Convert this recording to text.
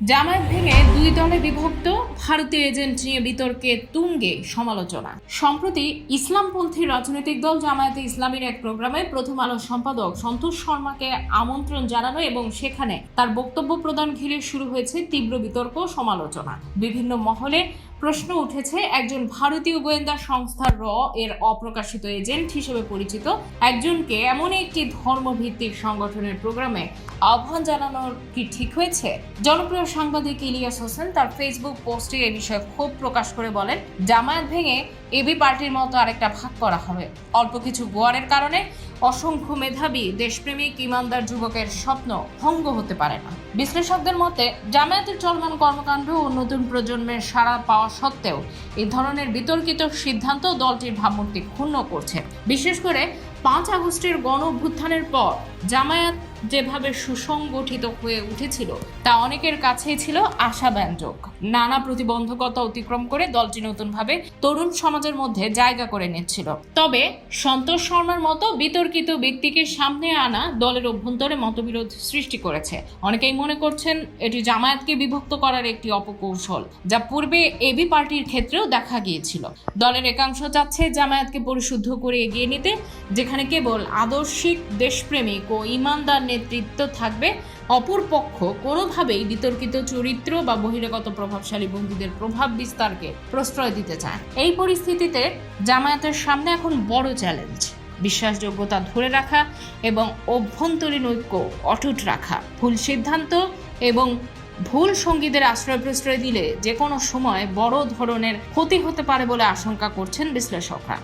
জামায়াত ভেঙে দুই দলে বিভক্ত, ভারতীয় এজেন্ট নিয়ে বিতর্কে তুঙ্গে সমালোচনা। সম্প্রতি ইসলামপন্থী রাজনৈতিক দল জামায়াতে ইসলামীর এক প্রোগ্রামে প্রথম আলো সম্পাদক সন্তোষ শর্মাকে আমন্ত্রণ জানানো এবং সেখানে তার বক্তব্য প্রদান ঘিরে শুরু হয়েছে তীব্র বিতর্ক সমালোচনা। বিভিন্ন মহলে প্রশ্ন উঠেছে, একজন ভারতীয় গোয়েন্দা সংস্থার এর অপ্রকাশিত এজেন্ট হিসেবে পরিচিত একজনকে এমন একটি ধর্মভিত্তিক সংগঠনের প্রোগ্রামে আহ্বান জানানোর কি ঠিক হয়েছে? জনপ্রিয় সাংবাদিক ইলিয়াস হোসেন তার ফেসবুক পোস্টে এ বিষয়ে ক্ষোভ প্রকাশ করে বলেন, জামায়াত ভেঙে এবি পার্টির মতো আরেকটা ভাগ করা হবে। অল্প কিছু গোয়ারের কারণে অসংখ্য মেধাবী দেশপ্রেমিক ইমানদার যুবকের স্বপ্ন ভঙ্গ হতে পারে না। বিশ্লেষকদের মতে, জামায়াতের চলমান কর্মকাণ্ড ও নতুন প্রজন্মের সাড়া পাওয়া সত্ত্বেও এই ধরনের বিতর্কিত সিদ্ধান্ত দলটির ভাবমূর্তি ক্ষুণ্ণ করছে। বিশেষ করে 5 আগস্টের গণ অভ্যুত্থানের পর জামায়াত যেভাবে সুসংগঠিত হয়ে উঠেছিল তা অনেকের কাছেই ছিল আশাব্যঞ্জক। নানা প্রতিবন্ধকতা অতিক্রম করে দলটি নতুনভাবে তরুণ সমাজের মধ্যে জায়গা করে নিচ্ছিল। তবে সন্তোষ শর্মার মতো বিতর্কিত ব্যক্তিকে সামনে আনা দলের অভ্যন্তরে মতবিরোধ সৃষ্টি করেছে। অনেকেই মনে করছেন এটি জামায়াতকে বিভক্ত করার একটি অপকৌশল, যা পূর্বে এবি পার্টির ক্ষেত্রেও দেখা গিয়েছিল। দলের একাংশ চাচ্ছে জামায়াতকে পরিশুদ্ধ করে এগিয়ে নিতে, যেখানে কেবল আদর্শিক দেশপ্রেমিক ও ইমানদার নেতৃত্ব থাকবে। অপর পক্ষ কোনোভাবেই বিতর্কিত চরিত্র বা বহিরাগত প্রভাবশালী বন্দীদের প্রভাব বিস্তারকে প্রশ্রয় দিতে চায়। এই পরিস্থিতিতে জামায়াতের সামনে এখন বড় চ্যালেঞ্জ বিশ্বাসযোগ্যতা ধরে রাখা এবং অভ্যন্তরীণ ঐক্য অটুট রাখা। ভুল সিদ্ধান্ত এবং ভুল সঙ্গীদের আশ্রয় প্রশ্রয় দিলে যে কোনো সময় বড় ধরনের ক্ষতি হতে পারে বলে আশঙ্কা করছেন বিশ্লেষকরা।